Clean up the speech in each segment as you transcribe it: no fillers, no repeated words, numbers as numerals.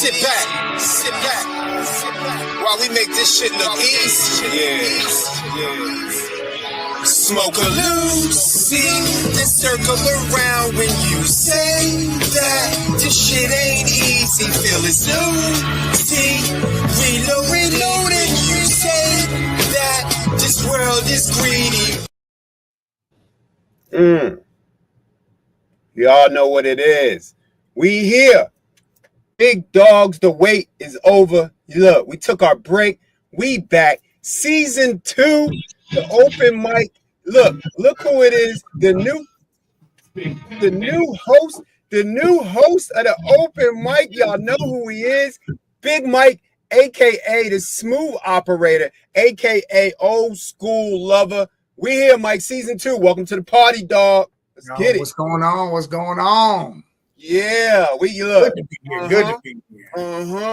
Sit back, while we make this shit look easy. Yeah. Smoke a Lucy, then circle around when you say that this shit ain't easy. Feel it's Lucy, reload, and you say that this world is greedy. Y'all know what it is. We here. Big dogs, the wait is over. Look, we took our break. We back. Season 2, the open mic. Look who it is. The new host of the open mic. Y'all know who he is. Big Mike, aka the smooth operator, aka old school lover. We here, Mike, season 2. Welcome to the party, dog. Let's get it. What's going on? Yeah, we look. Good to be here. Good to be here.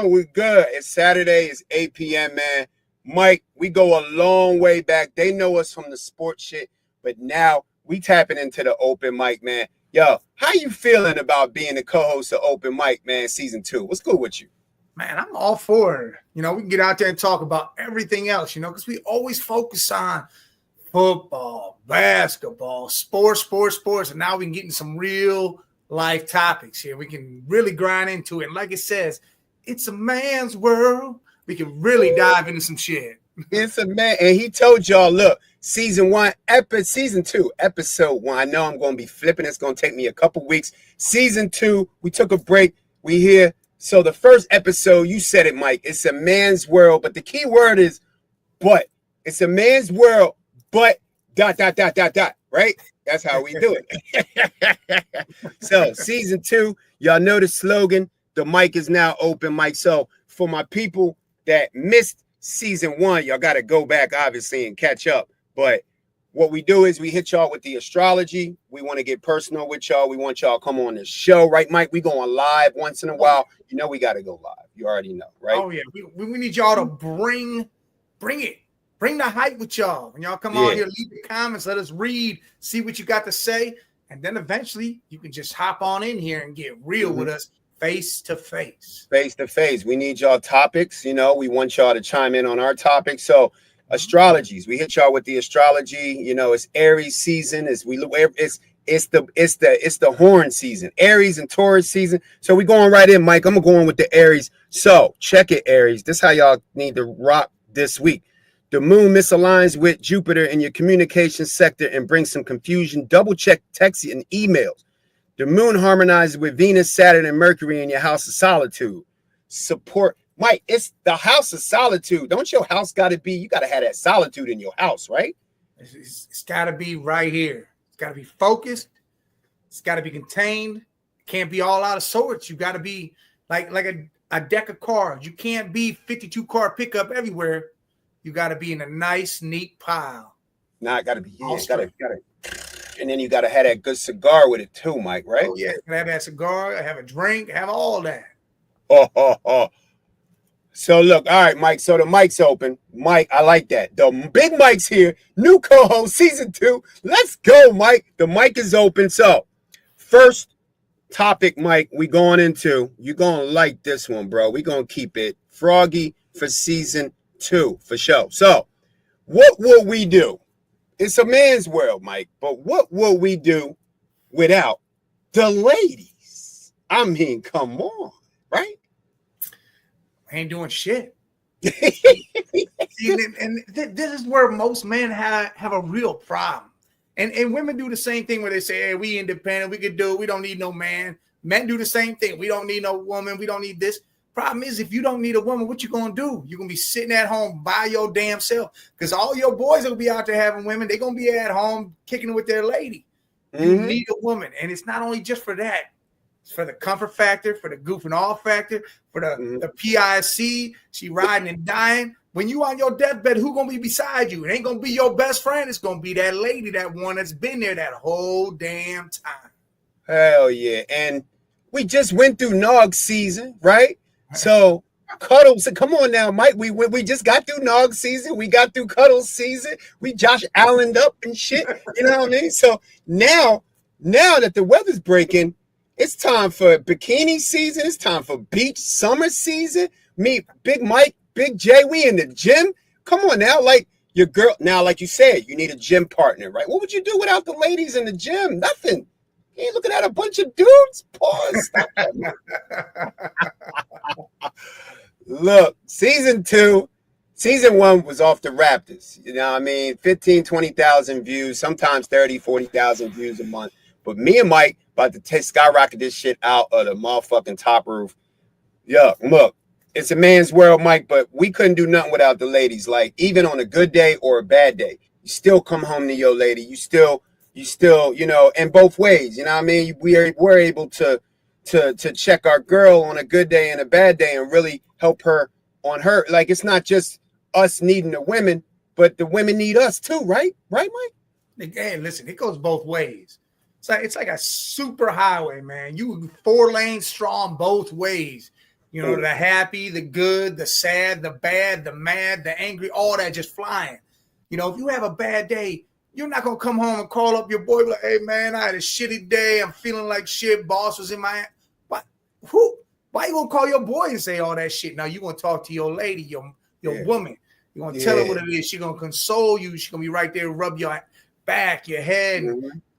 We're good. It's Saturday. It's 8 p.m., man. Mike, we go a long way back. They know us from the sports shit, but now we tapping into the open mic, man. Yo, how you feeling about being the co-host of Open Mic, man, season 2? What's good with you? Man, I'm all for it. You know, we can get out there and talk about everything else, you know, because we always focus on football, basketball, sports, and now we can get into some real life topics here. We can really grind into it. And like it says, it's a man's world. We can really dive into some shit. It's a man. And he told y'all, look, season 2, episode 1. I know I'm going to be flipping. It's going to take me a couple weeks. Season 2, we took a break. We here. So the first episode, you said it, Mike. It's a man's world. But the key word is but. It's a man's world, but ... Right? That's how we do it. So season 2, y'all know the slogan. The mic is now open, Mike. So for my people that missed season 1, y'all got to go back, obviously, and catch up. But what we do is we hit y'all with the astrology. We want to get personal with y'all. We want y'all to come on the show, right, Mike? We going live once in a while. You know we got to go live. You already know, right? Oh, yeah. We need y'all to bring it. Bring the hype with y'all. When y'all come on here, leave the comments. Let us read, see what you got to say. And then eventually you can just hop on in here and get real with us face to face. Face to face. We need y'all topics. You know, we want y'all to chime in on our topics. So astrologies. We hit y'all with the astrology. You know, it's Aries season. It's the horn season. Aries and Taurus season. So we going right in, Mike. I'm gonna go in with the Aries. So check it, Aries. This is how y'all need to rock this week. The moon misaligns with Jupiter in your communication sector and brings some confusion. Double check texts and emails. The moon harmonizes with Venus, Saturn, and Mercury in your house of solitude. Support. Mike, it's the house of solitude. Don't your house got to be, you got to have that solitude in your house, right? It's got to be right here. It's got to be focused. It's got to be contained. It can't be all out of sorts. You got to be like a deck of cards. You can't be 52 car pickup everywhere. You got to be in a nice, neat pile. Nah, it got to be. Yeah, gotta, and then you got to have that good cigar with it too, Mike, right? Oh, yeah. Have that cigar, have a drink, have all that. So, look, all right, Mike. So the mic's open. Mike, I like that. The big Mike's here. New co-host, season 2. Let's go, Mike. The mic is open. So, first topic, Mike, we going into. You're going to like this one, bro. We're going to keep it froggy for season 2 for sure. So, what will we do? It's a man's world, Mike, but what will we do without the ladies? I mean, come on, right? I ain't doing shit. and this is where most men have a real problem. And women do the same thing where they say, hey, we independent, we can do it, we don't need no man. Men do the same thing. We don't need no woman, we don't need this. Problem is, if you don't need a woman, what you gonna do? You're gonna be sitting at home by your damn self because all your boys will be out there having women. They're gonna be at home kicking it with their lady. You need a woman, and it's not only just for that. It's for the comfort factor, for the goofing off factor, for the PIC. She riding and dying. When you on your deathbed, who gonna be beside you? It ain't gonna be your best friend. It's gonna be that lady, that one that's been there that whole damn time. Hell yeah! And we just went through Nog season, right? So cuddles, come on now, Mike. We just got through Nog season. We got through cuddles season. We Josh Allen'd up and shit. You know what I mean? So now that the weather's breaking, It's time for bikini season. It's time for beach summer season. Me, Big Mike, Big J, we in the gym. Come on now, like your girl. Now, like you said, you need a gym partner, right? What would you do without the ladies in the gym? Nothing. You ain't looking at a bunch of dudes. Pause. Look, season 2. Season 1 was off the Raptors. You know what I mean? 15, 20,000 views, sometimes 30, 40,000 views a month. But me and Mike about to skyrocket this shit out of the motherfucking top roof. Yeah, look, it's a man's world, Mike, but we couldn't do nothing without the ladies. Like, even on a good day or a bad day, you still come home to your lady. You still, you know, in both ways. You know what I mean? We're able to check our girl on a good day and a bad day and really help her on her. Like, it's not just us needing the women, but the women need us too, right? Right, Mike? Again, listen, it goes both ways. It's like a super highway, man. You 4 lanes strong both ways. You know, the happy, the good, the sad, the bad, the mad, the angry, all that just flying. You know, if you have a bad day, you're not going to come home and call up your boy like, hey, man, I had a shitty day. I'm feeling like shit. Boss was in my – why you going to call your boy and say all that shit? Now, you're going to talk to your lady, your woman. You're going to tell her what it is. She's going to console you. She's going to be right there, rub your back, your head,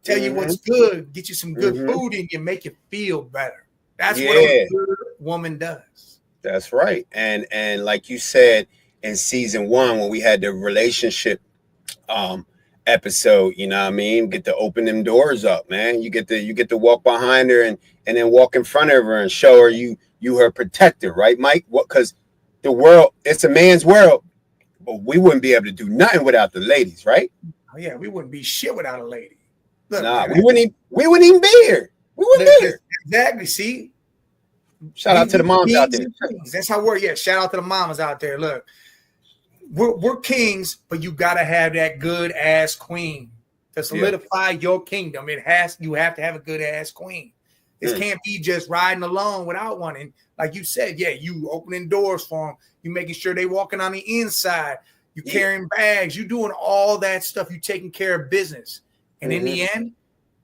tell you what's good, get you some good food in you, make you feel better. That's what a good woman does. That's right. And like you said in season 1, when we had the relationship episode, you know what I mean? Get to open them doors up, man. You get to walk behind her and then walk in front of her and show her you her protector, right, Mike? What? Because the world, it's a man's world, but we wouldn't be able to do nothing without the ladies, right? Oh yeah, we wouldn't be shit without a lady. Look, nah, man, we wouldn't even be here. We wouldn't be here. Exactly. See, shout out to the moms out there. That's how we're. Yeah, shout out to the mamas out there. Look, we're kings, but you gotta have that good ass queen to solidify your kingdom. You have to have a good ass queen. This can't be just riding alone without one. And like you said, you opening doors for them. You making sure they walking on the inside. You carrying bags. You doing all that stuff. You taking care of business. And in the end,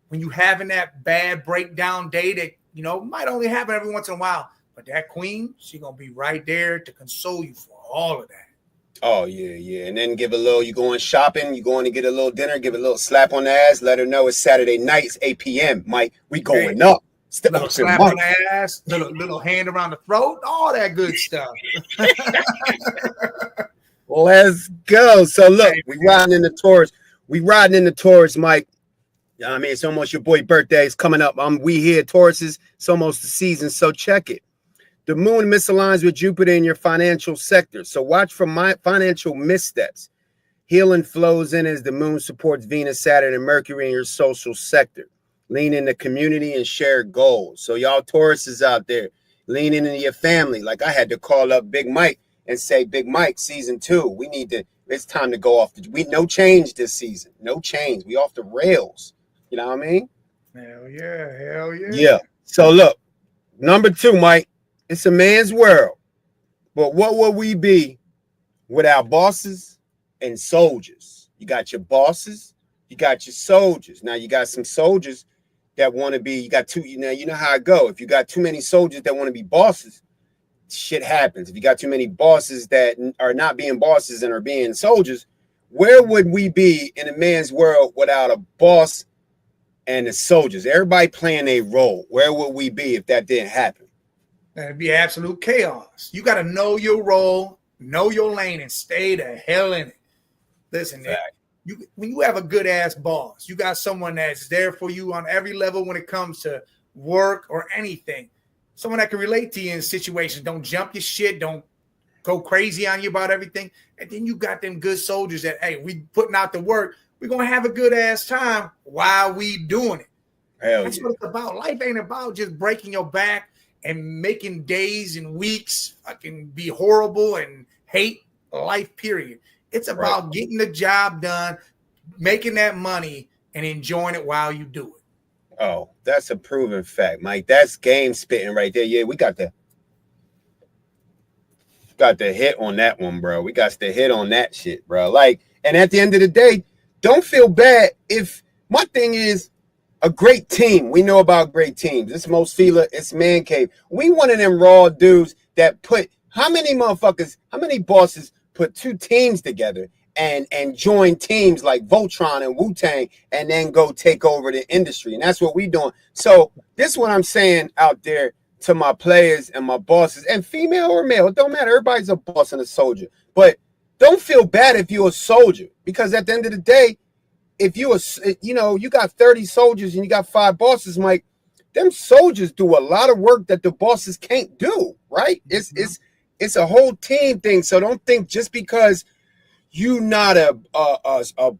when you having that bad breakdown day that, you know, might only happen every once in a while, but that queen, she going to be right there to console you for all of that. Oh, yeah. And then give a little, you going shopping, you going to get a little dinner, give a little slap on the ass, let her know it's Saturday night, it's 8 p.m. Mike, we going up. Little slap on the ass, little hand around the throat, all that good stuff. Let's go. So look, we riding in the Taurus, Mike. I mean, it's almost your boy birthday. It's coming up. We here, Tauruses. It's almost the season, so check it. The moon misaligns with Jupiter in your financial sector, so watch for my financial missteps. Healing flows in as the moon supports Venus, Saturn, and Mercury in your social sector. Lean into community and share goals. So y'all Tauruses out there, lean into your family. Like I had to call up Big Mike and say, Big Mike, season 2, it's time to go off. No change this season. No change. We off the rails. You know what I mean? Hell yeah. Yeah. So look, number 2, Mike, it's a man's world. But what would we be without bosses and soldiers? You got your bosses, you got your soldiers. Now you got some soldiers that want to be, you know how it go. If you got too many soldiers that want to be bosses, shit happens. If you got too many bosses that are not being bosses and are being soldiers, where would we be in a man's world without a boss and the soldiers? Everybody playing a role. Where would we be if that didn't happen? That'd be absolute chaos. You got to know your role, know your lane, and stay the hell in it. Listen, when you have a good ass boss, you got someone that's there for you on every level when it comes to work or anything. Someone that can relate to you in situations. Don't jump your shit. Don't go crazy on you about everything. And then you got them good soldiers that, hey, we putting out the work. We're going to have a good ass time while we doing it. That's what it's about. Life ain't about just breaking your back and making days and weeks fucking be horrible and hate life, period. It's about getting the job done, making that money, and enjoying it while you do it. Oh, that's a proven fact, Mike. That's game spitting right there. Yeah, we got the hit on that one, bro. We got the hit on that shit, bro. Like, and at the end of the day, don't feel bad if my thing is, a great team. We know about great teams. It's Most Fila, it's Man Cave. We one of them raw dudes that put how many bosses put two teams together and join teams like Voltron and Wu-Tang and then go take over the industry. And that's what we doing. So this is what I'm saying out there to my players and my bosses, and female or male, it don't matter. Everybody's a boss and a soldier. But don't feel bad if you're a soldier, because at the end of the day, if you got 30 soldiers and you got 5 bosses, Mike, them soldiers do a lot of work that the bosses can't do, right? It's a whole team thing. So don't think just because you not a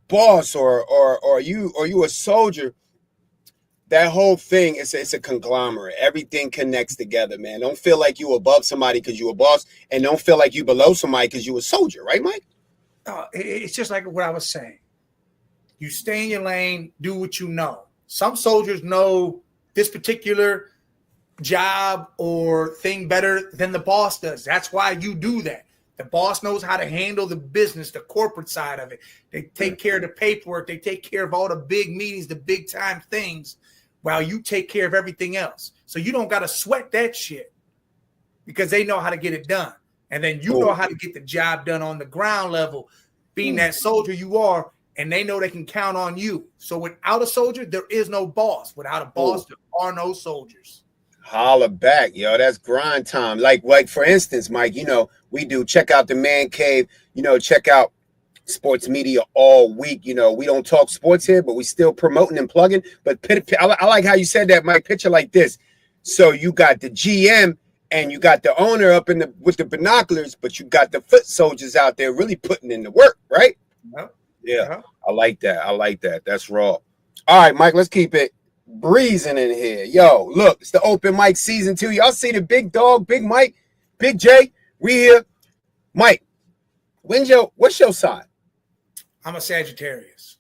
boss or you a soldier, that whole thing it's a conglomerate. Everything connects together, man. Don't feel like you above somebody because you a boss, and don't feel like you below somebody because you a soldier, right, Mike? It's just like what I was saying. You stay in your lane, do what you know. Some soldiers know this particular job or thing better than the boss does. That's why you do that. The boss knows how to handle the business, the corporate side of it. They take care of the paperwork. They take care of all the big meetings, the big time things, while you take care of everything else. So you don't got to sweat that shit because they know how to get it done. And then you know how to get the job done on the ground level, being that soldier you are, and they know they can count on you. So without a soldier, there is no boss. Without a boss, there are no soldiers. Holla back, yo. That's grind time. Like for instance, Mike, we do check out the Man Cave, check out sports media all week. We don't talk sports here, but we still promoting and plugging. But I like how you said that, Mike. Picture like this. So you got the GM and you got the owner up with the binoculars, but you got the foot soldiers out there really putting in the work, right? Yep. Yeah. Yep. I like that. That's raw. All right, Mike, let's keep it breezing in here. Yo, look, it's the Open Mic Season 2. Y'all see the big dog, Big Mike, Big J? We here. Mike, what's your sign? I'm a Sagittarius.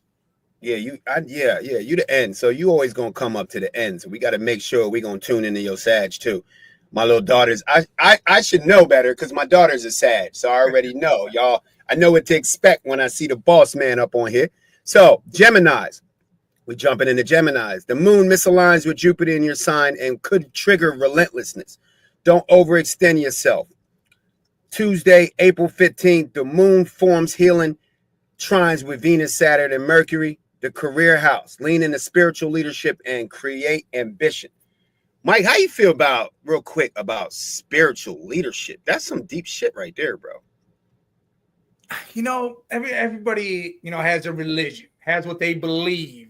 Yeah, you the end. So you always gonna come up to the end. So we got to make sure we gonna tune into your Sag too. My little daughters, I should know better because my daughter's a Sag, so I already know. Y'all, I know what to expect when I see the boss man up on here. So Geminis, we jumping into Geminis. The moon misaligns with Jupiter in your sign and could trigger relentlessness. Don't overextend yourself. Tuesday, April 15th, the moon forms healing trines with Venus, Saturn, and Mercury. The career house, lean into spiritual leadership and create ambition. Mike, how you feel real quick about spiritual leadership? That's some deep shit right there, bro. Everybody, has a religion, has what they believe,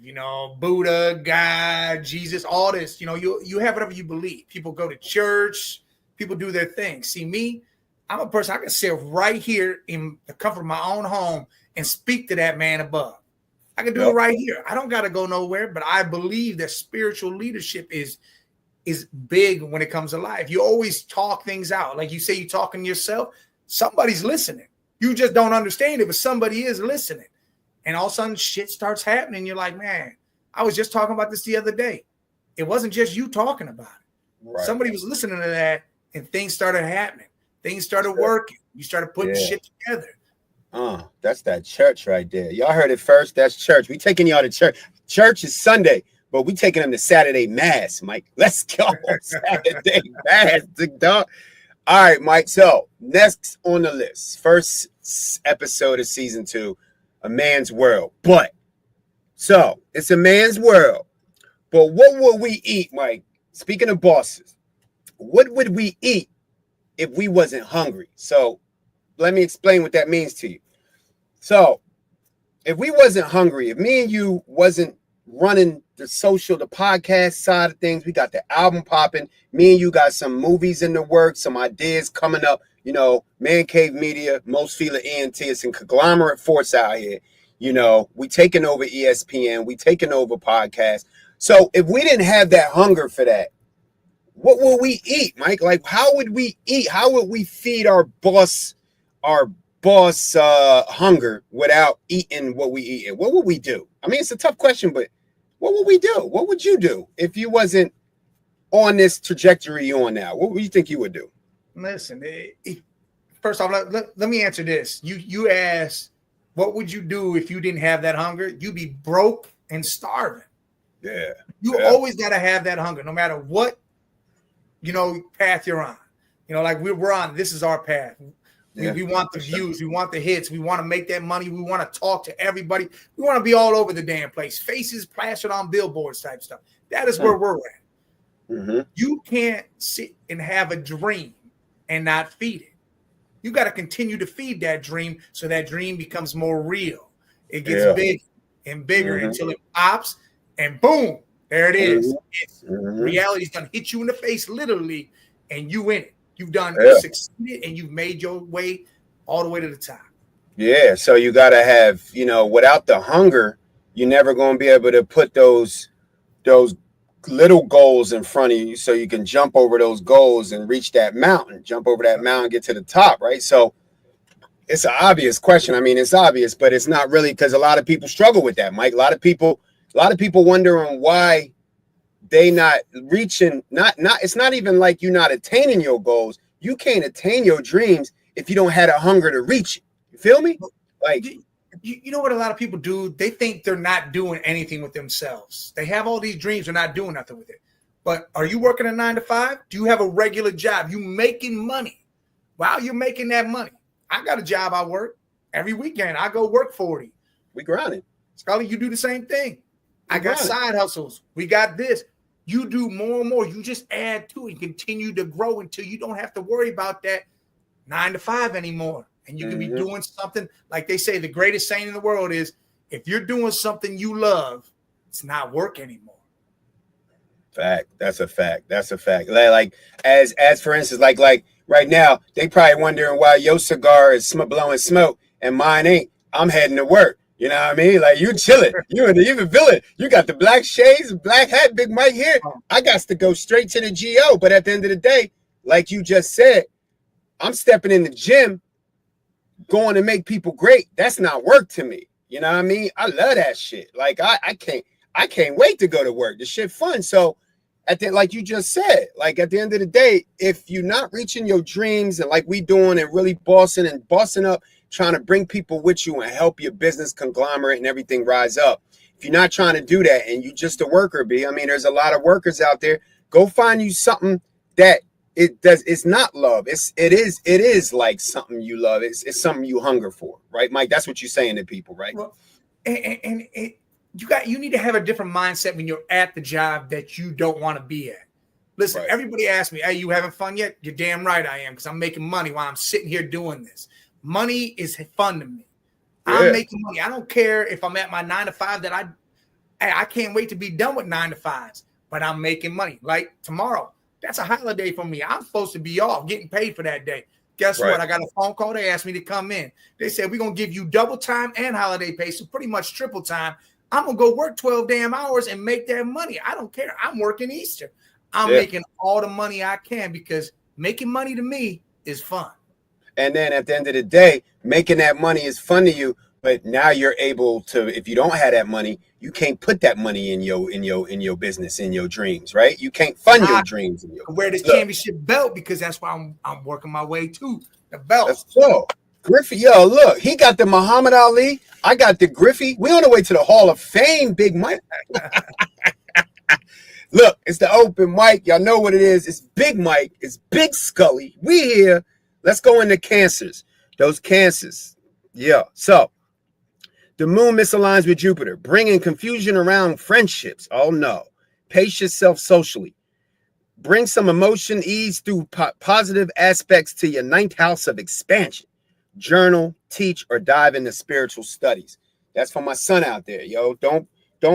Buddha, God, Jesus, all this, you have whatever you believe. People go to church, people do their thing. See me, I'm a person, I can sit right here in the comfort of my own home and speak to that man above. I can do it right here. I don't got to go nowhere, but I believe that spiritual leadership is big when it comes to life. You always talk things out. Like you say, you talking to yourself, somebody's listening. You just don't understand it, but somebody is listening. And all of a sudden shit starts happening. You're like, man, I was just talking about this the other day. It wasn't just you talking about it. Right. Somebody was listening to that and things started happening. Things started working. You started putting shit together. That's that church right there. Y'all heard it first. That's church. We taking y'all to church. Church is Sunday, but we taking them to Saturday Mass, Mike. Let's go. Saturday Mass, big dog. All right, Mike. So next on the list, first episode of season 2, A Man's World. So it's a man's world. But what would we eat, Mike? Speaking of bosses, what would we eat if we wasn't hungry? So let me explain what that means to you. So if we wasn't hungry, if me and you wasn't running the podcast side of things, we got the album popping. Me and you got some movies in the works, some ideas coming up. Man Cave Media, Most Fila ENT, it's a conglomerate force out here. We taking over ESPN, we taking over podcasts. So if we didn't have that hunger for that, what would we eat, Mike? Like, how would we eat? How would we feed our boss hunger without eating what we eat? What would we do? I mean, it's a tough question, but what would we do? What would you do if you wasn't on this trajectory you're on now? What would you think you would do? Listen, first off, let me answer this. You asked, what would you do if you didn't have that hunger? You'd be broke and starving. Yeah. You Yeah. always got to have that hunger, no matter what, path you're on. Like we're on, this is our path. We want the views. We want the hits. We want to make that money. We want to talk to everybody. We want to be all over the damn place. Faces plastered on billboards type stuff. That is where we're at. Mm-hmm. You can't sit and have a dream and not feed it. You got to continue to feed that dream so that dream becomes more real. It gets bigger and bigger until it pops and boom, there it is. Reality's gonna hit you in the face literally, and you in it. You've succeeded, and you've made your way all the way to the top. Yeah, so you got to have, without the hunger, you're never going to be able to put those little goals in front of you so you can jump over those goals and reach that mountain, jump over that mountain, get to the top, right? So it's an obvious question. I mean, it's obvious, but it's not really, because a lot of people struggle with that, Mike. A lot of people wondering why they not reaching, it's not even like you're not attaining your goals. You can't attain your dreams if you don't have a hunger to reach it. You feel me? Like, you know what a lot of people do? They think they're not doing anything with themselves. They have all these dreams, they're not doing nothing with it. But are you working a 9 to 5? Do you have a regular job? You making money? While you're making that money, I got a job I work every weekend. I go work 40. We grinding. Scully, you do the same thing. I got side hustles. We got this. You do more and more. You just add to it and continue to grow until you don't have to worry about that 9 to 5 anymore. And you can be doing something, like they say, the greatest saying in the world is, if you're doing something you love, it's not work anymore. Fact. That's a fact. That's a fact. Like as for instance, like right now, they probably wondering why your cigar is blowing smoke and mine ain't. I'm heading to work. You know what I mean? Like, you chilling. You in the villain. You got the black shades, black hat, Big Mike here. I got to go straight to the GO. But at the end of the day, like you just said, I'm stepping in the gym, going to make people great. That's not work to me. You know what I mean? I love that shit. Like, I can't wait to go to work. The shit fun. So like you just said, like at the end of the day, if you're not reaching your dreams and like we doing and really bossing up, trying to bring people with you and help your business conglomerate and everything rise up. If you're not trying to do that and you just a worker, B, I mean, there's a lot of workers out there. Go find you something that it's not love. It is like something you love. It's something you hunger for, right, Mike? That's what you're saying to people, right? Well, you need to have a different mindset when you're at the job that you don't want to be at. Listen, Everybody asks me, "Hey, you having fun yet?" You're damn right I am, because I'm making money while I'm sitting here doing this. Money is fun to me. Yeah. I'm making money. I don't care if I'm at my 9 to 5 that I can't wait to be done with 9 to 5s, but I'm making money. Like tomorrow, that's a holiday for me. I'm supposed to be off, getting paid for that day. Guess what? I got a phone call. They asked me to come in. They said, we're going to give you double time and holiday pay, so pretty much triple time. I'm going to go work 12 damn hours and make that money. I don't care. I'm working Easter. I'm making all the money I can, because making money to me is fun. And then at the end of the day, making that money is fun to you, but now you're able to, if you don't have that money, you can't put that money in your business, in your dreams, right? You can't fund your dreams. Wear this championship belt, because that's why I'm working my way to the belt. That's so Griffey, yo, look, he got the Muhammad Ali. I got the Griffey. We on the way to the Hall of Fame, Big Mike. Look, it's the open mic. Y'all know what it is. It's Big Mike. It's Big Scully. We here. Let's go into cancers. Those cancers. Yeah. So the moon misaligns with Jupiter, bringing confusion around friendships. Oh, no. Pace yourself socially. Bring some emotion, ease through positive aspects to your 9th house of expansion. Journal, teach, or dive into spiritual studies. That's for my son out there, yo. Don't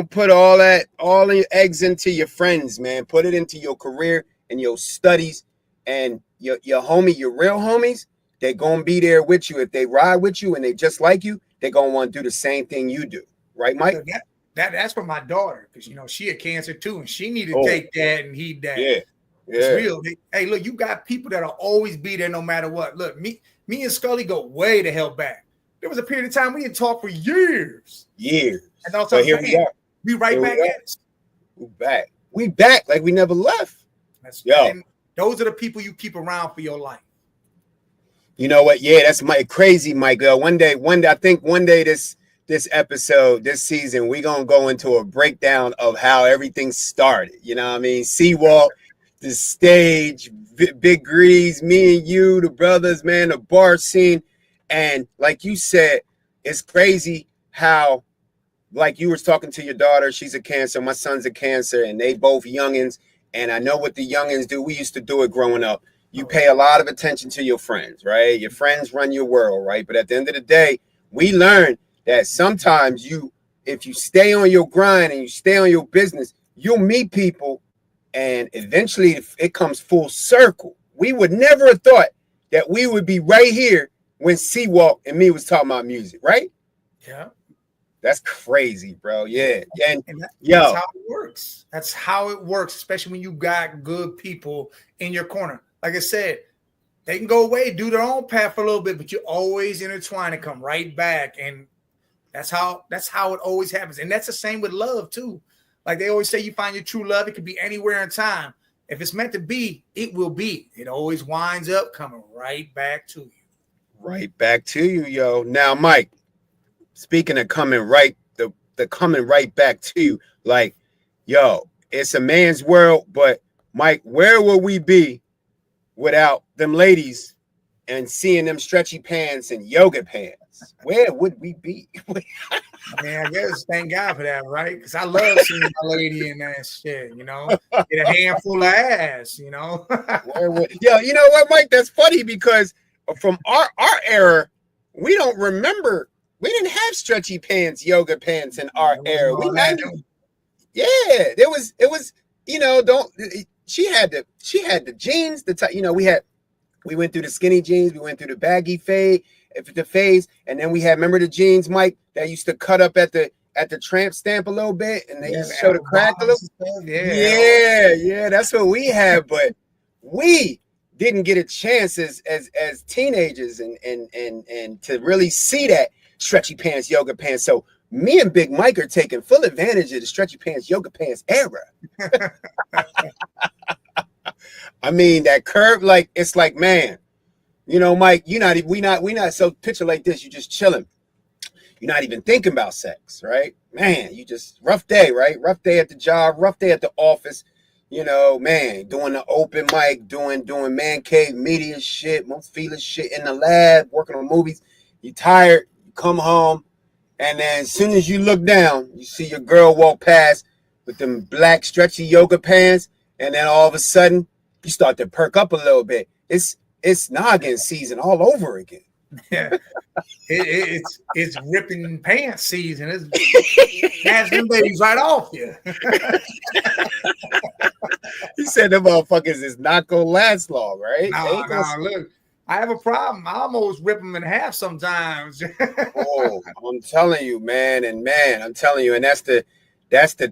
put all your eggs into your friends, man. Put it into your career and your studies. And your homie, your real homies, they're gonna be there with you. If they ride with you and they just like you, they're gonna want to do the same thing you do, right, Mike? So that's for my daughter, because she a Cancer too, and she need to take that and heed that. Yeah. It's real. Hey, look, you got people that'll always be there no matter what. Look, me and Scully go way the hell back. There was a period of time we didn't talk for years. And also, so here we are. We right back at it. We back like we never left. And those are the people you keep around for your life. You know what? Yeah, that's crazy, Mike. One day, I think this this episode, this season, we're going to go into a breakdown of how everything started. You know what I mean? C-Walk, the stage, Big Grease, me and you, the brothers, man, the bar scene. And like you said, it's crazy how, like you was talking to your daughter, she's a Cancer, my son's a Cancer, and they both youngins. And I know what the youngins do. We used to do it growing up. You pay a lot of attention to your friends, right? Your friends run your world, right? But at the end of the day, we learn that sometimes if you stay on your grind and you stay on your business, you'll meet people and eventually it comes full circle. We would never have thought that we would be right here when C-Walk and me was talking about music, right? Yeah. That's crazy, bro. Yeah. And that's yo, how it works. That's how it works, especially when you got good people in your corner. Like I said, they can go away, do their own path for a little bit, but you always intertwine and come right back. And that's how it always happens. And that's the same with love too. Like they always say, you find your true love. It could be anywhere in time. If it's meant to be, it will be. It always winds up coming right back to you. Right back to you, yo. Now, Mike, speaking of coming right, the coming right back to you, like, yo, it's a man's world, but Mike, where will we be without them ladies and seeing them stretchy pants and yoga pants? Where would we be? Man, I guess thank God for that, right? Because I love seeing my lady in that shit, you know, get a handful of ass, you know. Yo, you know what, Mike? That's funny because from our era, we don't remember. We didn't have stretchy pants, yoga pants in our era. It was, you know, she had the jeans, the type, you know, we went through the skinny jeans, we went through the baggy phase, and then we had, remember the jeans, Mike, that used to cut up at the tramp stamp a little bit, and they used to show the crack a little. Yeah, that's what we had, but we didn't get a chance as teenagers and to really see that stretchy pants, yoga pants. So me and Big Mike are taking full advantage of the stretchy pants, yoga pants era. I mean, that curve, like, it's like, man, you know, Mike, we not so picture like this. You just chilling. You're not even thinking about sex, right? Man, you just rough day, right? Rough day at the job, rough day at the office. You know, man, doing the open mic, doing man cave media shit, most feelers shit in the lab, working on movies. You tired, you come home, and then as soon as you look down, you see your girl walk past with them black stretchy yoga pants, and then all of a sudden, you start to perk up a little bit. It's noggin season all over again. Yeah, it's ripping pants season. It's snatching them babies right off you. He said the motherfuckers is not gonna last long, right? No, look, I have a problem. I almost rip them in half sometimes. Oh, I'm telling you, man, I'm telling you, and that's the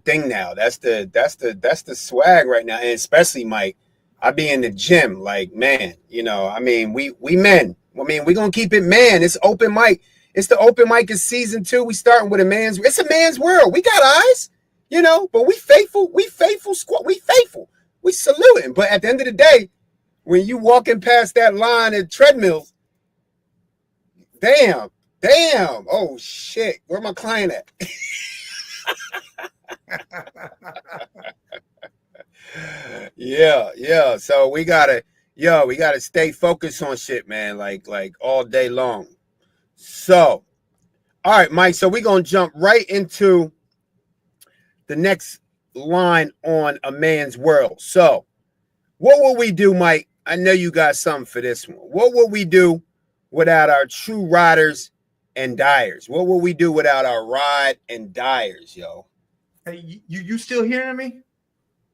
thing now. That's the swag right now, and especially Mike. I be in the gym, like, man, you know, I mean, we men. I mean, we're gonna keep it man. It's open mic. It's the open mic is season 2. We starting with it's a man's world. We got eyes, you know, but we faithful squad. We faithful. We saluting. But at the end of the day, when you walking past that line at treadmills, damn, oh shit, where my client at? Yeah. So we gotta stay focused on shit, man, like all day long. So, all right, Mike. So we're gonna jump right into the next line on A Man's World. So, what will we do, Mike? I know you got something for this one. What will we do without our true riders and dyers? What will we do without our ride and dyers, yo? Hey, you still hearing me?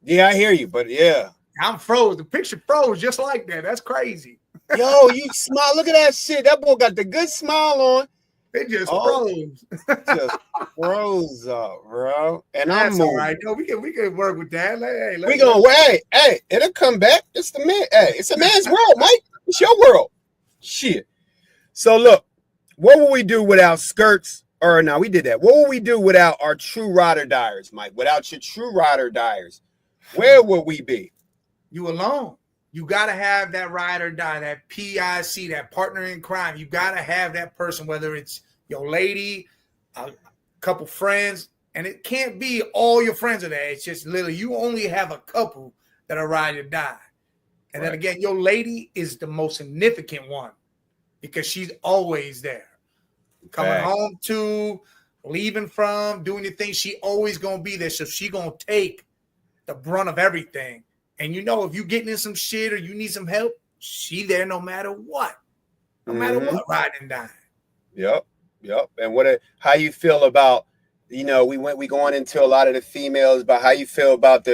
Yeah, I hear you, but yeah. I'm froze. The picture froze just like that. That's crazy. Yo, you smile. Look at that shit. That boy got the good smile on. It just froze. Just froze up, bro. And that's I'm moving. all right. No, we can work with that. Hey, we gonna wait. Hey, it'll come back. It's the man. Hey, it's a man's world, Mike. It's your world. Shit. So look, what will we do without skirts? Or no, we did that. What will we do without our true ride or diers, Mike? Without your true ride or diers, where will we be? You alone. You got to have that ride or die, that PIC, that partner in crime. You got to have that person, whether it's your lady, a couple friends, and it can't be all your friends are there. It's just literally you only have a couple that are ride or die. And then again, your lady is the most significant one because she's always there. Coming home to, leaving from, doing your thing, she always gonna be there. So she gonna take the brunt of everything. And you know, if you getting in some shit or you need some help, she there no matter what. No matter what, riding and dying. Yep. And how you feel about, we going into a lot of the females, but how you feel about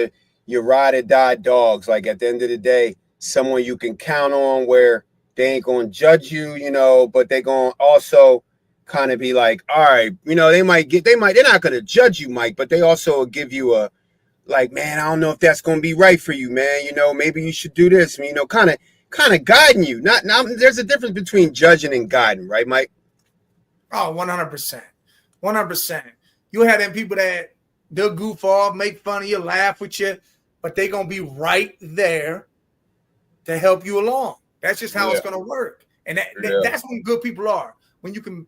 your ride or die dogs? Like at the end of the day, someone you can count on where they ain't gonna judge you, but they gonna also kind of be like, all right, they're not gonna judge you, Mike, but they also will give you a like, man, I don't know if that's gonna be right for you, man. Maybe you should do this, kind of guiding you. Not now. There's a difference between judging and guiding, right, Mike? Oh, 100%. 100%. You have them people that they'll goof off, make fun of you, laugh with you, but they're going to be right there to help you along. That's just how it's going to work. And that's when good people are. When you can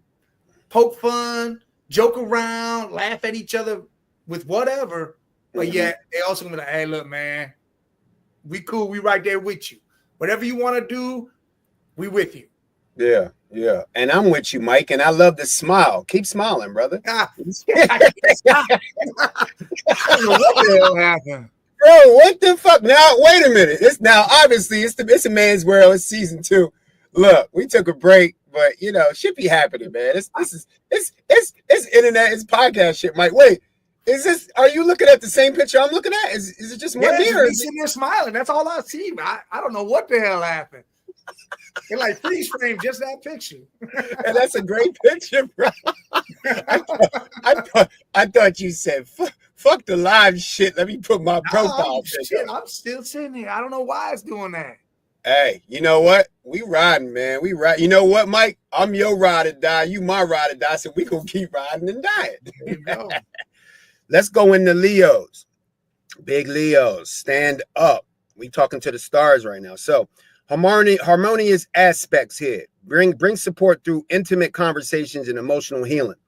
poke fun, joke around, laugh at each other with whatever, but yet they also going to be like, hey, look, man, we cool. We right there with you. Whatever you want to do, we with you. Yeah. And I'm with you, Mike, and I love to smile. Keep smiling, brother. I don't know what the hell happened. Bro, what the fuck? Now, wait a minute. Obviously it's a man's world. It's season 2. Look, we took a break, but shit be happening, man. It's internet, it's podcast shit, Mike. Wait, are you looking at the same picture I'm looking at? Is it just one mirror? He's sitting there smiling. That's all I see. I don't know what the hell happened. It like freeze frame just that picture. And that's a great picture, bro. I thought you said fuck the live shit. Let me put my profile picture. I'm still sitting here. I don't know why it's doing that. Hey, you know what? We riding, man. We ride. You know what, Mike? I'm your ride or die. You my ride or die. So we gonna keep riding and dying. There you go. Let's go into Leos. Big Leos, stand up. We talking to the stars right now. So harmonious aspects here. Bring support through intimate conversations and emotional healing.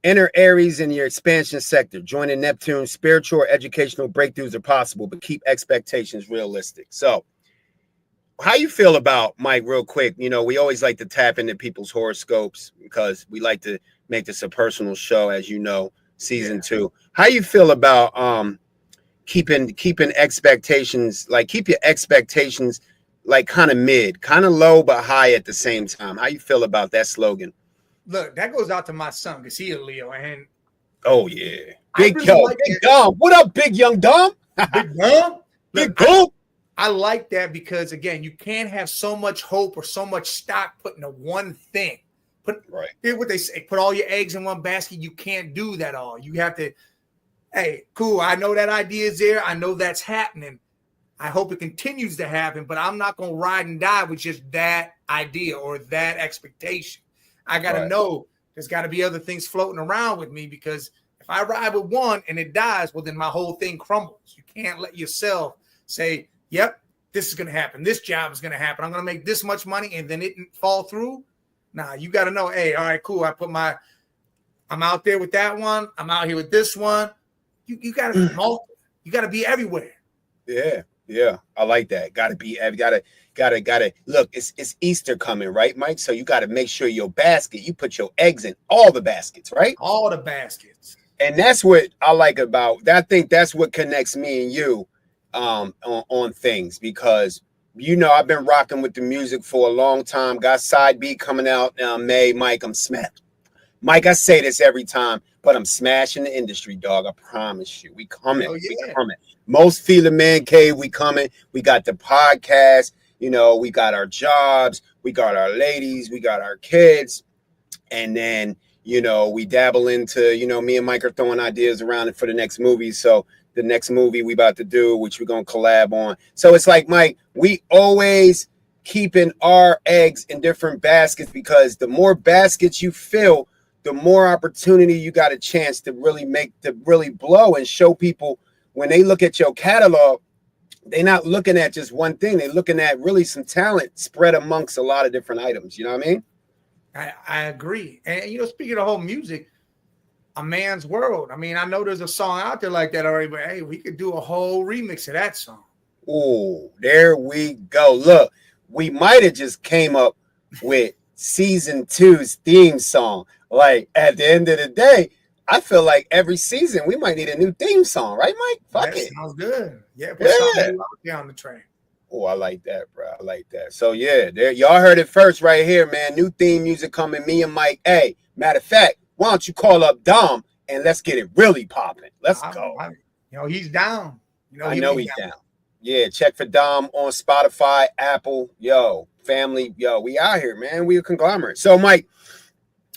Enter Aries in your expansion sector. Joining Neptune, spiritual or educational breakthroughs are possible, but keep expectations realistic. So how you feel about, Mike, real quick? We always like to tap into people's horoscopes because we like to make this a personal show, as you know, season 2. How you feel about keeping expectations, like keep your expectations like kind of mid, kind of low, but high at the same time? How you feel about that slogan? Look, that goes out to my son because he a Leo. And oh, yeah. Big Dom. What up, big young Dom? Big Dom? Big Dom. I like that because, again, you can't have so much hope or so much stock put into one thing. Here's what they say, put all your eggs in one basket. You can't do that all. You have to, hey, cool, I know that idea is there. I know that's happening. I hope it continues to happen, but I'm not going to ride and die with just that idea or that expectation. I got to know there's got to be other things floating around with me, because if I ride with one and it dies, well, then my whole thing crumbles. You can't let yourself say, yep, this is going to happen. This job is going to happen. I'm going to make this much money and then it fall through. Nah, you got to know, hey, all right, cool. I'm out there with that one. I'm out here with this one. You got to be everywhere. Yeah. I like that. Got to look, it's Easter coming, right, Mike? So you got to make sure your basket, you put your eggs in all the baskets, right? All the baskets. And that's what I like about that. I think that's what connects me and you on things, because I've been rocking with the music for a long time. Got Side B coming out May. Mike, I'm smacked. Mike, I say this every time, but I'm smashing the industry, dog. I promise you. We coming. Oh, yeah. We coming. Most Feel the Man Cave, we coming. We got the podcast. We got our jobs. We got our ladies. We got our kids. And then, we dabble into, me and Mike are throwing ideas around for the next movie. So the next movie we about to do, which we're going to collab on. So it's like, Mike, we always keeping our eggs in different baskets, because the more baskets you fill, the more opportunity you got a chance to really blow and show people. When they look at your catalog, they're not looking at just one thing. They're looking at really some talent spread amongst a lot of different items. You know what I mean? I agree. And, speaking of whole music, A Man's World. I mean, I know there's a song out there like that already, but hey, we could do a whole remix of that song. Oh, there we go. Look, we might have just came up with season 2's theme song. Like at the end of the day, I feel like every season we might need a new theme song, right, Mike? Fuck That it. sounds good. Yeah, put something new out there on the train. Oh, I like that, bro. I like that. So yeah, there y'all heard it first right here, man. New theme music coming. Me and Mike. Hey, matter of fact, why don't you call up Dom and let's get it really popping? Let's go. He's down. I know he's down. Yeah, check for Dom on Spotify, Apple. Yo, family. Yo, we out here, man. We a conglomerate. So, Mike,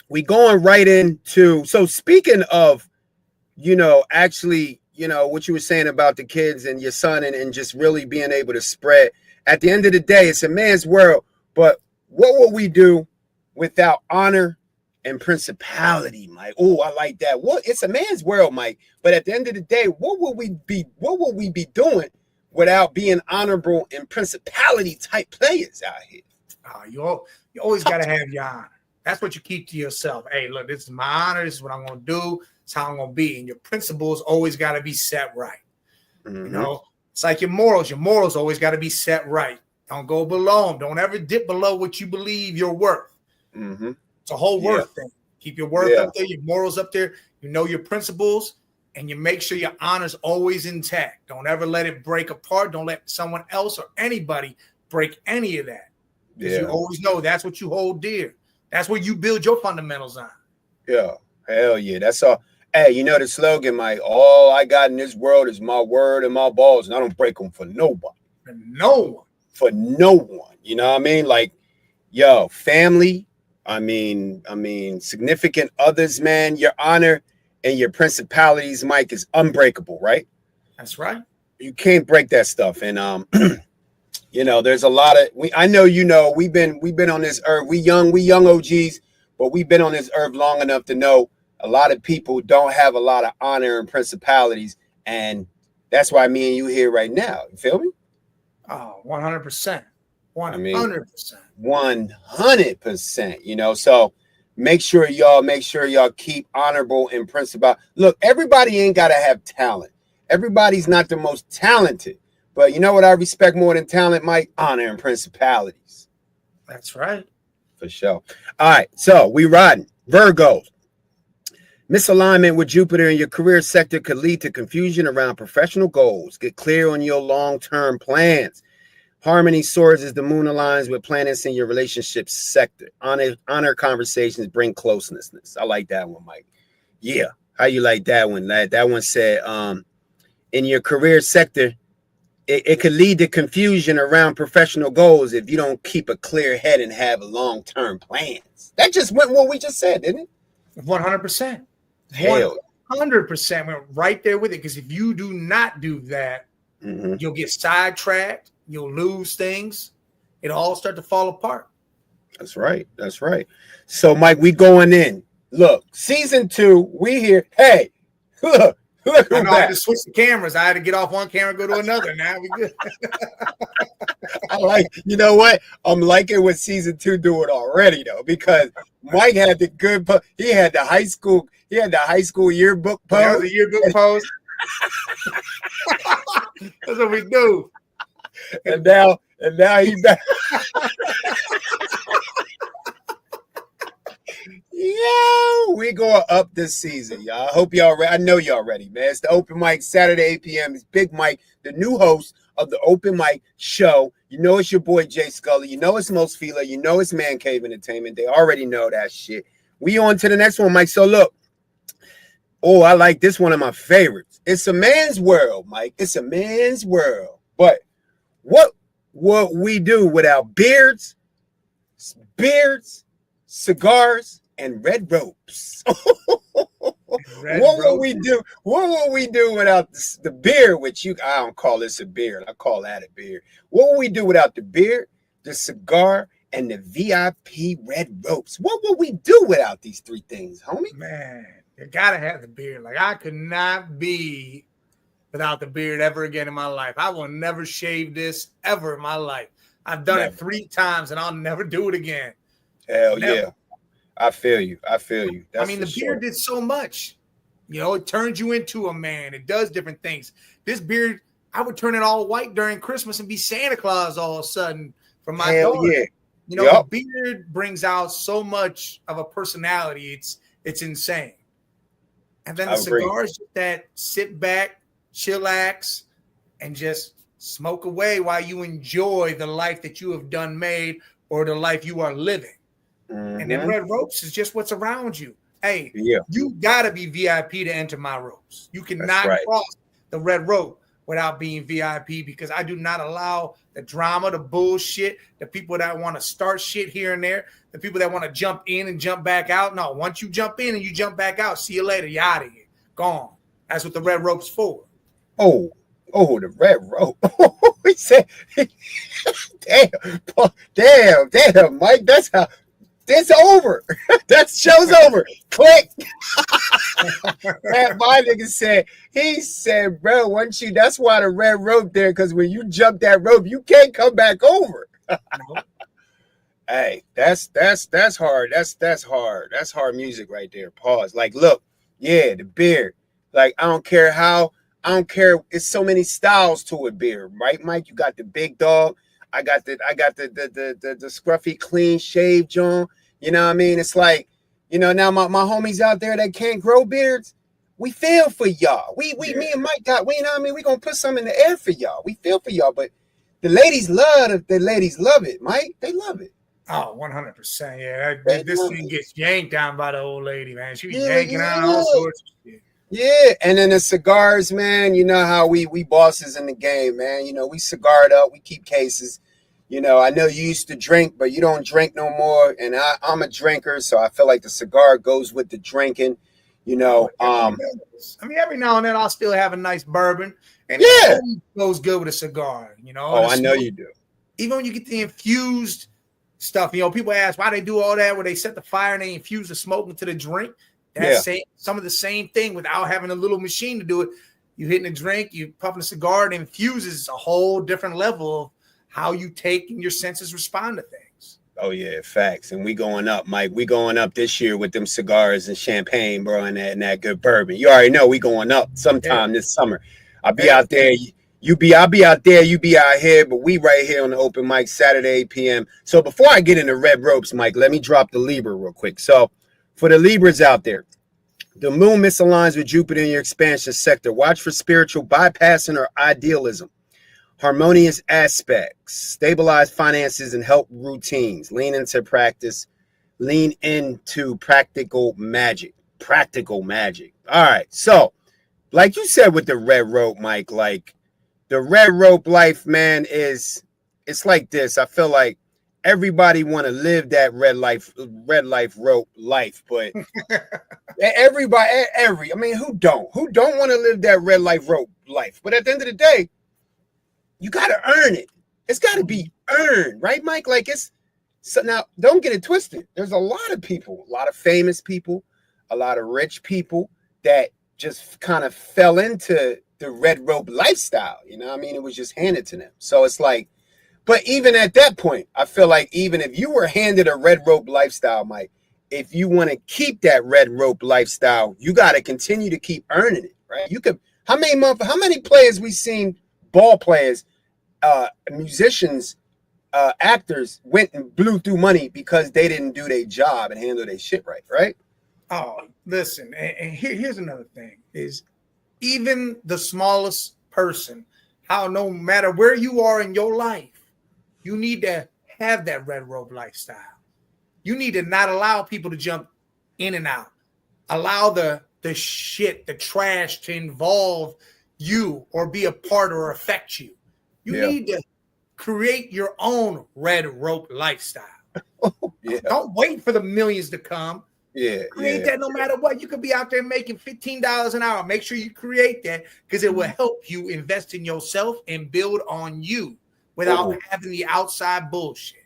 we going right into. So, speaking of, actually. What you were saying about the kids and your son and just really being able to spread. At the end of the day, it's a man's world. But what will we do without honor and principality, Mike? Oh, I like that. It's a man's world, Mike. But at the end of the day, what will we be doing without being honorable and principality type players out here? You always got to have your honor. That's what you keep to yourself. Hey, look, this is my honor. This is what I'm going to do. It's how I'm going to be. And your principles always got to be set right. Mm-hmm. It's like your morals. Your morals always got to be set right. Don't go below them. Don't ever dip below what you believe you're worth. Mm-hmm. It's a whole worth thing. Keep your worth up there, your morals up there. You know your principles, and you make sure your honor's always intact. Don't ever let it break apart. Don't let someone else or anybody break any of that. Because you always know that's what you hold dear. That's where you build your fundamentals on. Yeah. Hell yeah. That's all. Hey, the slogan, Mike, all I got in this world is my word and my balls, and I don't break them for nobody. For no one. For no one. You know what I mean? Like, yo, family, I mean, significant others, man, your honor and your principalities, Mike, is unbreakable, right? That's right. You can't break that stuff. And there's a lot of I know we've been on this earth. We young OGs, but we've been on this earth long enough to know a lot of people don't have a lot of honor and principalities, and that's why me and you here right now. You feel me? Oh, 100%. 100%. 100%. So make sure y'all keep honorable and principal. Look, everybody ain't gotta have talent. Everybody's not the most talented. But you know what I respect more than talent, Mike? Honor and principalities. That's right. For sure. All right, so we riding. Virgos. Misalignment with Jupiter in your career sector could lead to confusion around professional goals. Get clear on your long-term plans. Harmony soars as the moon aligns with planets in your relationship sector. Honor conversations bring closeness. I like that one, Mike. Yeah. How you like that one? That one said, in your career sector, it could lead to confusion around professional goals if you don't keep a clear head and have long-term plans. That just went what we just said, didn't it? 100%. Hell. 100% went right there with it. Because if you do not do that, you'll get sidetracked. You'll lose things. It'll all start to fall apart. That's right. So, Mike, we going in. Look, season 2, we here. Hey, look. I know I had to switch the cameras. I had to get off one camera, go to another. Now we good. You know what? I'm liking what season 2 doing already though, because Mike had the good. He had the high school yearbook pose. That was a yearbook pose. That's what we do. And now he back. Yeah, we going up this season, y'all. I hope y'all ready. I know y'all ready, man. It's the Open Mic, Saturday, 8 p.m. It's Big Mike, the new host of the Open Mic show. You know it's your boy, Jay Scully. You know it's Most Fila. You know it's Man Cave Entertainment. They already know that shit. We on to the next one, Mike. So look. Oh, I like this one of my favorites. It's a man's world, Mike. It's a man's world. But what we do without beards, cigars, and red ropes? What will we do? What will we do without the beard? Which I don't call this a beard. I call that a beard. What will we do without the beard, the cigar, and the VIP red ropes? What will we do without these 3 things, homie? Man, you gotta have the beard. Like, I could not be without the beard ever again in my life. I will never shave this ever in my life. I've done it 3 times, and I'll never do it again. Hell never. Yeah. I feel you. The beard did so much. You know, it turns you into a man. It does different things. This beard, I would turn it all white during Christmas and be Santa Claus all of a sudden for my daughter. Yeah. You know, the beard brings out so much of a personality. It's insane. And then the cigars that sit back, chillax, and just smoke away while you enjoy the life that you have done made or the life you are living. Mm-hmm. And then red ropes is just what's around you. Hey, you gotta be VIP to enter my ropes. You cannot cross the red rope without being VIP, because I do not allow the drama, the bullshit, the people that want to start shit here and there, the people that want to jump in and jump back out. No, once you jump in and you jump back out, see you later. You're out of here. Gone. That's what the red rope's for. Oh, the red rope. He said, damn, Mike. That's how. It's over. That show's over. Click. My nigga said, bro, once you, that's why the red rope there, because when you jump that rope, you can't come back over. Hey, that's hard. That's hard. That's hard music right there. Pause. Like, look, the beard. Like, I don't care. It's so many styles to a beard, right, Mike? You got the big dog. I got the scruffy, clean shave, John. You know what I mean? It's like, you know, now my homies out there that can't grow beards, we feel for y'all. Me and Mike got, you know what I mean? We gonna put some in the air for y'all. We feel for y'all, but the ladies love it, Mike. They love it. Oh, 100%. Yeah, this thing gets yanked down by the old lady, man. She was yanking out all sorts of shit. Yeah, and then the cigars, man. You know how we bosses in the game, man. You know, we cigared up, we keep cases. You know, I know you used to drink, but you don't drink no more. And I'm a drinker, so I feel like the cigar goes with the drinking. You know, I mean, every now and then I'll still have a nice bourbon, and it goes good with a cigar. You know, I know you do. Even when you get the infused stuff, you know, people ask why they do all that, where they set the fire and they infuse the smoke into the drink. That's some of the same thing without having a little machine to do it. You hitting a drink, you puffing a cigar, it infuses a whole different level of how you take and your senses respond to things. Oh yeah, facts. And we going up, Mike. We going up this year with them cigars and champagne, bro, and that good bourbon. You already know we going up sometime this summer. I'll be out there. I'll be out there. You be out here, but we right here on the open mic Saturday 8 p.m. So before I get into red ropes, Mike, let me drop the Libra real quick. So for the Libras out there, the moon misaligns with Jupiter in your expansion sector. Watch for spiritual bypassing or idealism. Harmonious aspects, stabilize finances and help routines. Lean into practical magic. All right. So, like you said with the red rope, Mike, like the red rope life, man, it's like this. I feel like everybody want to live that red rope life, but who don't want to live that red rope life? But at the end of the day, you got to earn it. It's got to be earned, right, Mike? Like so now don't get it twisted. There's a lot of people, a lot of famous people, a lot of rich people that just kind of fell into the red rope lifestyle. You know what I mean? It was just handed to them. So it's like, but even at that point, I feel like even if you were handed a red rope lifestyle, Mike, if you want to keep that red rope lifestyle, you got to continue to keep earning it, right? You could, how many players we seen, ball players, musicians, actors went and blew through money because they didn't do their job and handle their shit right? Oh, listen, and here's another thing is even the smallest person, how no matter where you are in your life, you need to have that red rope lifestyle. You need to not allow people to jump in and out. Allow the shit, the trash to involve you or be a part or affect you. You need to create your own red rope lifestyle. Don't wait for the millions to come. Create that no matter what. You could be out there making $15 an hour. Make sure you create that because it will help you invest in yourself and build on you without having the outside bullshit.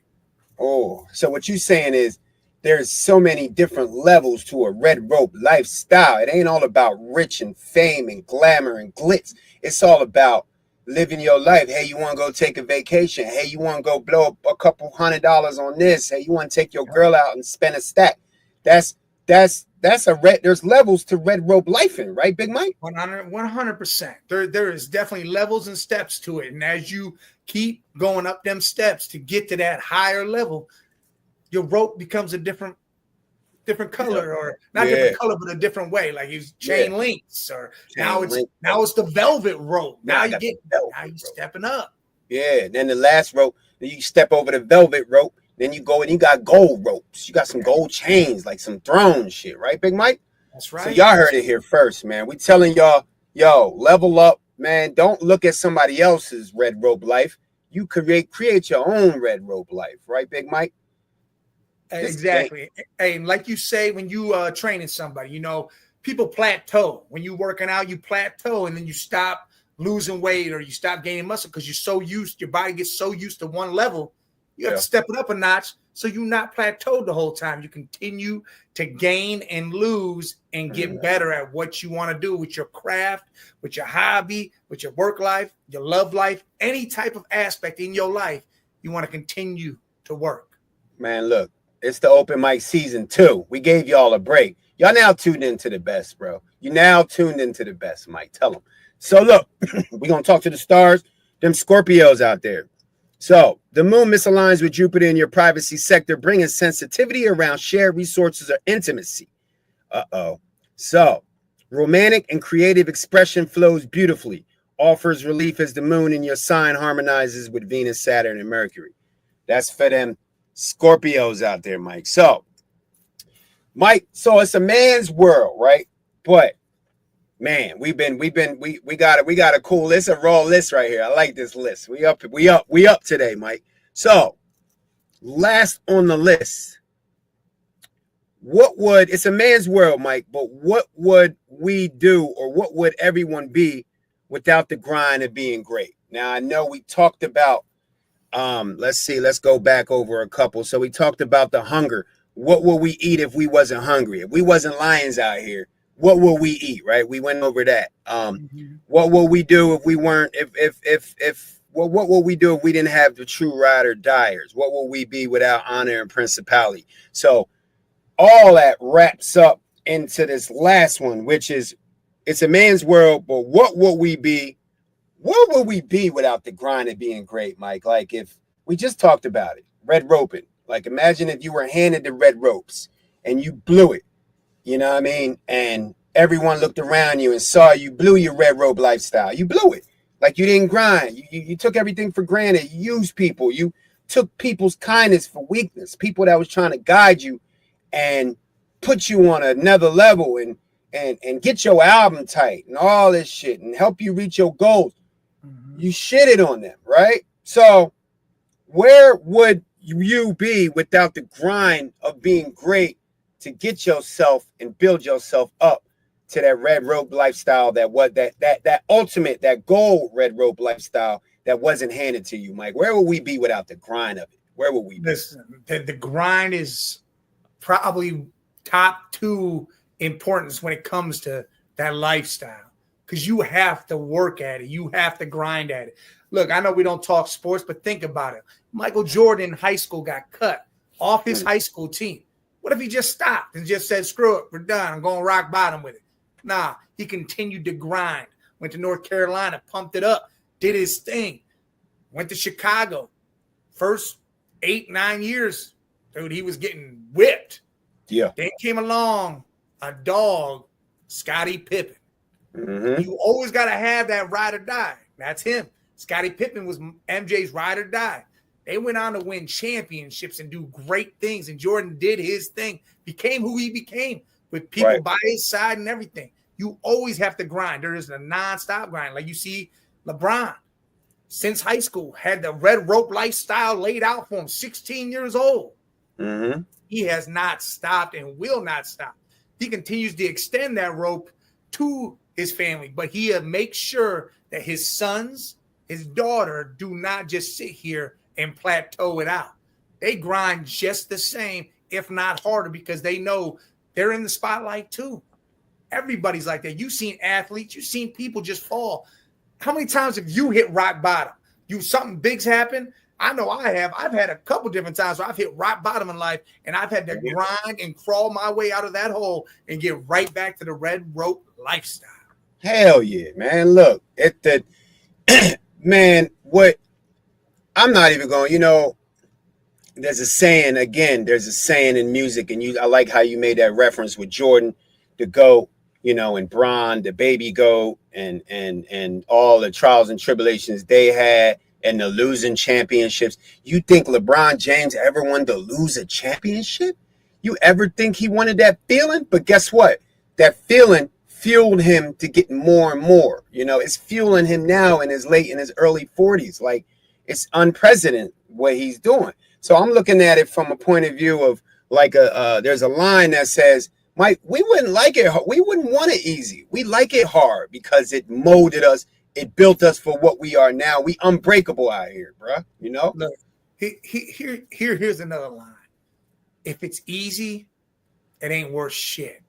So what you're saying is there's so many different levels to a red rope lifestyle. It ain't all about rich and fame and glamour and glitz. It's all about living your life. Hey, you want to go take a vacation? Hey, you want to go blow up a couple $100 on this? Hey, you want to take your girl out and spend a stack? That's that's a red. There's levels to red rope lifing, right, Big Mike? 100%. There is definitely levels and steps to it. And as you keep going up them steps to get to that higher level, your rope becomes a different color, or not different color, but a different way. Like you chain links, or now it's the velvet rope. Now you're stepping up. Yeah. Then the last rope, then you step over the velvet rope. Then you go and you got gold ropes. You got some gold chains, like some throne shit, right, Big Mike? That's right. So y'all heard it here first, man. We telling y'all, yo, level up, man. Don't look at somebody else's red rope life. You create your own red rope life, right, Big Mike? Exactly. And like you say, when you training somebody, you know, people plateau. When you working out, you plateau, and then you stop losing weight or you stop gaining muscle because your body gets so used to one level. You have to step it up a notch so you're not plateaued the whole time. You continue to gain and lose and get better at what you want to do with your craft, with your hobby, with your work life, your love life, any type of aspect in your life. You want to continue to work. Man, look, it's the Open Mic Season 2. We gave y'all a break. Y'all now tuned into the best, bro. You now tuned into the best, Mike. Tell them. So look, we're going to talk to the stars, them Scorpios out there. So the moon misaligns with Jupiter in your privacy sector, bringing sensitivity around shared resources or intimacy. So romantic and creative expression flows beautifully, offers relief as the moon in your sign harmonizes with Venus, Saturn, and Mercury. That's for them Scorpios out there, Mike. So, Mike, so it's a man's world, right? But man, we got a cool list, a raw list right here. I like this list. We up today, Mike. So, last on the list, it's a man's world, Mike, but what would we do, or what would everyone be without the grind of being great? Now, I know we talked about, let's go back over a couple. So we talked about the hunger. What would we eat if we wasn't hungry? If we wasn't lions out here, what will we eat, right? We went over that. What will we do if we weren't, what will we do if we didn't have the true ride or diers? What will we be without honor and principality? So all that wraps up into this last one, which is, it's a man's world, but what will we be? What would we be without the grind of being great, Mike? Like, if we just talked about it, red roping. Like, imagine if you were handed the red ropes and you blew it. You know what I mean? And everyone looked around you and saw you blew your red rope lifestyle. You blew it. Like, you didn't grind. You took everything for granted. You used people. You took people's kindness for weakness. People that was trying to guide you and put you on another level and get your album tight and all this shit and help you reach your goals. You shitted on them, right? So where would you be without the grind of being great to get yourself and build yourself up to that red rope lifestyle, that ultimate, that gold red rope lifestyle that wasn't handed to you, Mike? Where would we be without the grind of it? Where would we be? Listen, the grind is probably top 2 importance when it comes to that lifestyle, because you have to work at it. You have to grind at it. Look, I know we don't talk sports, but think about it. Michael Jordan in high school got cut off his high school team. What if he just stopped and just said, screw it, we're done, I'm going rock bottom with it? Nah, he continued to grind. Went to North Carolina, pumped it up, did his thing. Went to Chicago. First 8-9 years, dude, he was getting whipped. Yeah. Then came along a dog, Scottie Pippen. Mm-hmm. You always got to have that ride or die. That's him. Scottie Pippen was MJ's ride or die. They went on to win championships and do great things. And Jordan did his thing, became who he became with people by his side and everything. You always have to grind. There is a nonstop grind. Like you see LeBron, since high school, had the red rope lifestyle laid out for him, 16 years old. Mm-hmm. He has not stopped and will not stop. He continues to extend that rope to his family, but he makes sure that his sons, his daughter, do not just sit here and plateau it out. They grind just the same, if not harder, because they know they're in the spotlight too. Everybody's like that. You've seen athletes, you've seen people just fall. How many times have you hit rock bottom? Something big's happened, I know I have. I've had a couple different times where I've hit rock bottom in life, and I've had to grind and crawl my way out of that hole and get right back to the red rope lifestyle. Hell yeah, man. Look, man, what I'm not even going, there's a saying in music, and I like how you made that reference with Jordan, the GOAT, and Bron, the baby GOAT, and all the trials and tribulations they had and the losing championships. You think LeBron James ever wanted to lose a championship? You ever think he wanted that feeling? But guess what? That feeling fueled him to get more and more. It's fueling him now in his early 40s. Like, it's unprecedented what he's doing. So I'm looking at it from a point of view of like there's a line that says, Mike, we wouldn't like it. We wouldn't want it easy. We like it hard because it molded us. It built us for what we are now. We unbreakable out here, bro. Look, here's another line. If it's easy, it ain't worth shit.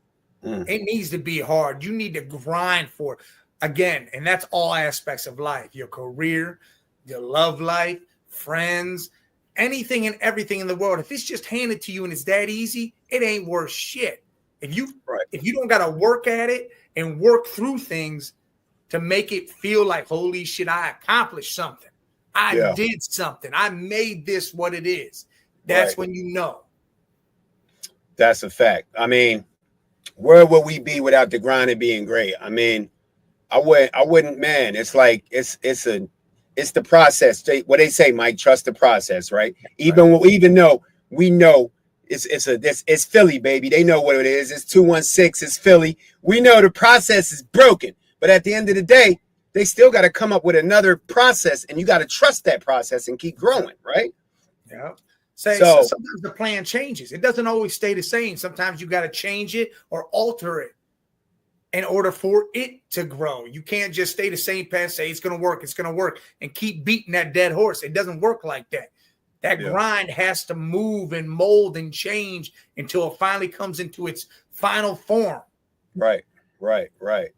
It needs to be hard. You need to grind for it. Again, and that's all aspects of life. Your career, your love life, friends, anything and everything in the world. If it's just handed to you and it's that easy, it ain't worth shit. If you don't got to work at it and work through things to make it feel like, holy shit, I accomplished something. I did something. I made this what it is. That's when you know. That's a fact. I mean, where would we be without the grind and being great? I mean, I wouldn't, man. It's like, it's the process. What they say, Mike, trust the process, right? Even though we know it's Philly, baby. They know what it is. It's 216. It's Philly. We know the process is broken, but at the end of the day, they still got to come up with another process, and you got to trust that process and keep growing, right? Yeah. So sometimes the plan changes. It doesn't always stay the same. Sometimes you got to change it or alter it in order for it to grow. You can't just stay the same path, say it's going to work, and keep beating that dead horse. It doesn't work like that. That grind has to move and mold and change until it finally comes into its final form. Right.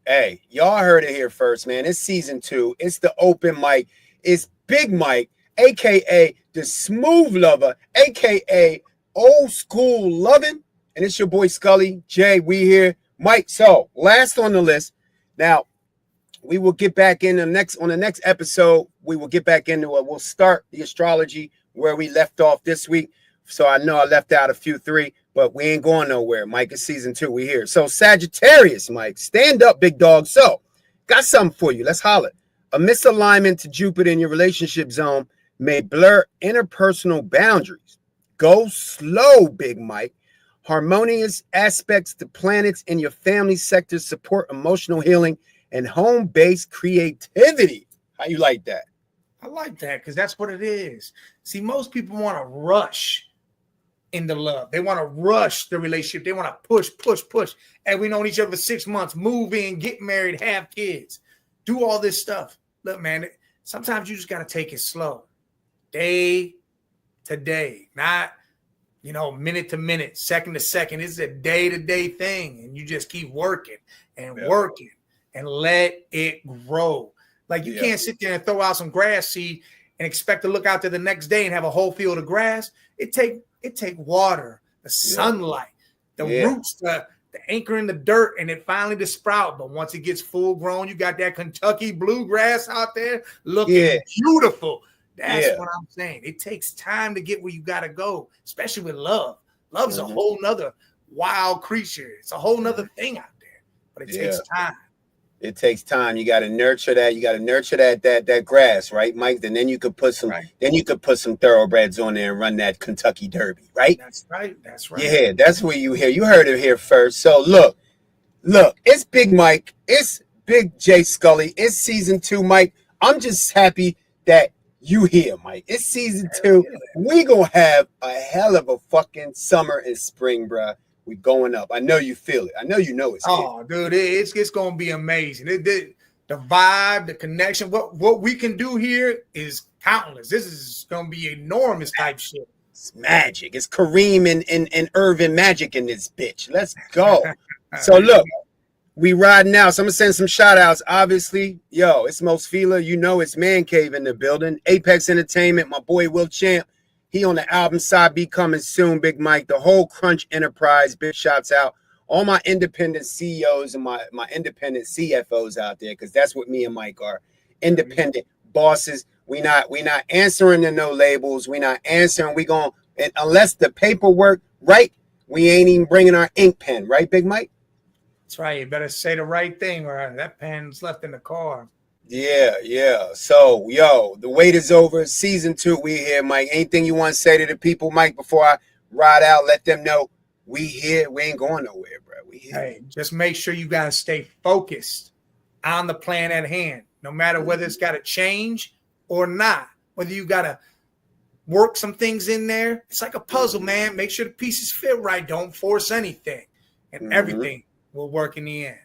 Hey, y'all heard it here first, man. It's season 2. It's the open mic. It's Big Mike, a.k.a. the Smooth Lover, a.k.a. Old School Lovin'. And it's your boy Scully. Jay, we here. Mike, so last on the list. Now, we will get back in on the next episode. We will get back into it. We'll start the astrology where we left off this week. So I know I left out a few 3, but we ain't going nowhere. Mike, it's season 2. We here. So Sagittarius, Mike, stand up, big dog. So got something for you. Let's holler. A misalignment to Jupiter in your relationship zone may blur interpersonal boundaries. Go slow, Big Mike. Harmonious aspects to planets in your family sector support emotional healing and home-based creativity. How you like that? I like that because that's what it is. See, most people want to rush into love. They want to rush the relationship. They want to push. And we known each other for 6 months, move in, get married, have kids, do all this stuff. Look, man, sometimes you just got to take it slow. Day to day, not, minute to minute, second to second. It's a day-to-day thing. And you just keep working and working and let it grow. Like you can't sit there and throw out some grass seed and expect to look out there the next day and have a whole field of grass. It take water, the sunlight, the roots, the anchor in the dirt, and it finally to sprout. But once it gets full grown, you got that Kentucky bluegrass out there looking beautiful. That's what I'm saying. It takes time to get where you got to go, especially with love. Love's a whole nother wild creature. It's a whole nother thing out there, but it takes time. It takes time. You got to nurture that. You got to nurture that grass, right, Mike? And then you could put some. Then you could put some thoroughbreds on there and run that Kentucky Derby, right? That's right. Yeah, that's where you hear. You heard it here first. So look. It's Big Mike. It's Big J Scully. It's season 2, Mike. I'm just happy that you here, Mike. It's season 2. We gonna have a hell of a fucking summer and spring, bruh. We going up. I know you feel it. I know you know it's here. Dude, it's gonna be amazing. The vibe, the connection, what we can do here is countless. This is gonna be enormous type shit. It's magic. It's Kareem and Irvin magic in this bitch. Let's go. So look, We riding out. So I'm gonna send some shout outs. Obviously, yo, it's Most Fila. You know it's Man Cave in the building. Apex Entertainment, my boy Will Champ. He on the album side, be coming soon. Big Mike, the whole Crunch Enterprise. Big shouts out. All my independent CEOs and my independent CFOs out there, because that's what me and Mike are. Independent bosses. We not answering to no labels. We not answering. We going unless the paperwork right. We ain't even bringing our ink pen, right, Big Mike? That's right. You better say the right thing, or that pen's left in the car. Yeah. So, yo, the wait is over. Season 2, we here, Mike. Anything you want to say to the people, Mike, before I ride out? Let them know we here. We ain't going nowhere, bro. We here. Hey, just make sure you got to stay focused on the plan at hand, no matter whether it's got to change or not, whether you got to work some things in there. It's like a puzzle, man. Make sure the pieces fit right. Don't force anything, and everything will work in the end.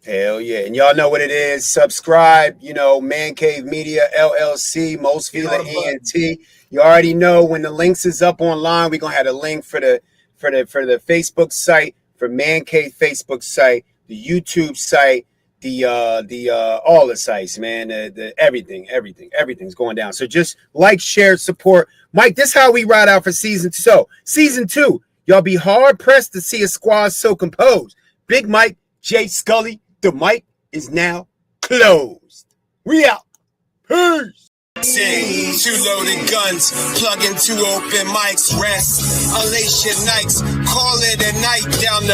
Hell yeah. And y'all know what it is. Subscribe, Man Cave Media, LLC, Most Fila ENT. You already know when the links is up online, we're going to have a link for the Facebook site, for Man Cave Facebook site, the YouTube site, the all the sites, man, the everything's going down. So just like, share, support. Mike, this is how we ride out for season 2. So season 2, y'all be hard pressed to see a squad so composed. Big Mike, Jay Scully, the mic is now closed. We out. Peace. Two loaded guns, plug into open mics, rest, unlace your Nikes, call it a night down the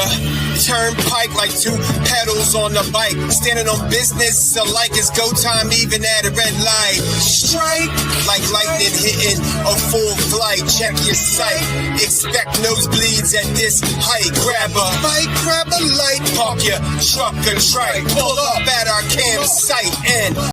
turnpike like 2 pedals on the bike, standing on business alike it's go time even at a red light, strike like lightning hitting a full flight, check your sight, expect nosebleeds at this height, grab a bike, grab a light, park your truck and try, pull up at our campsite and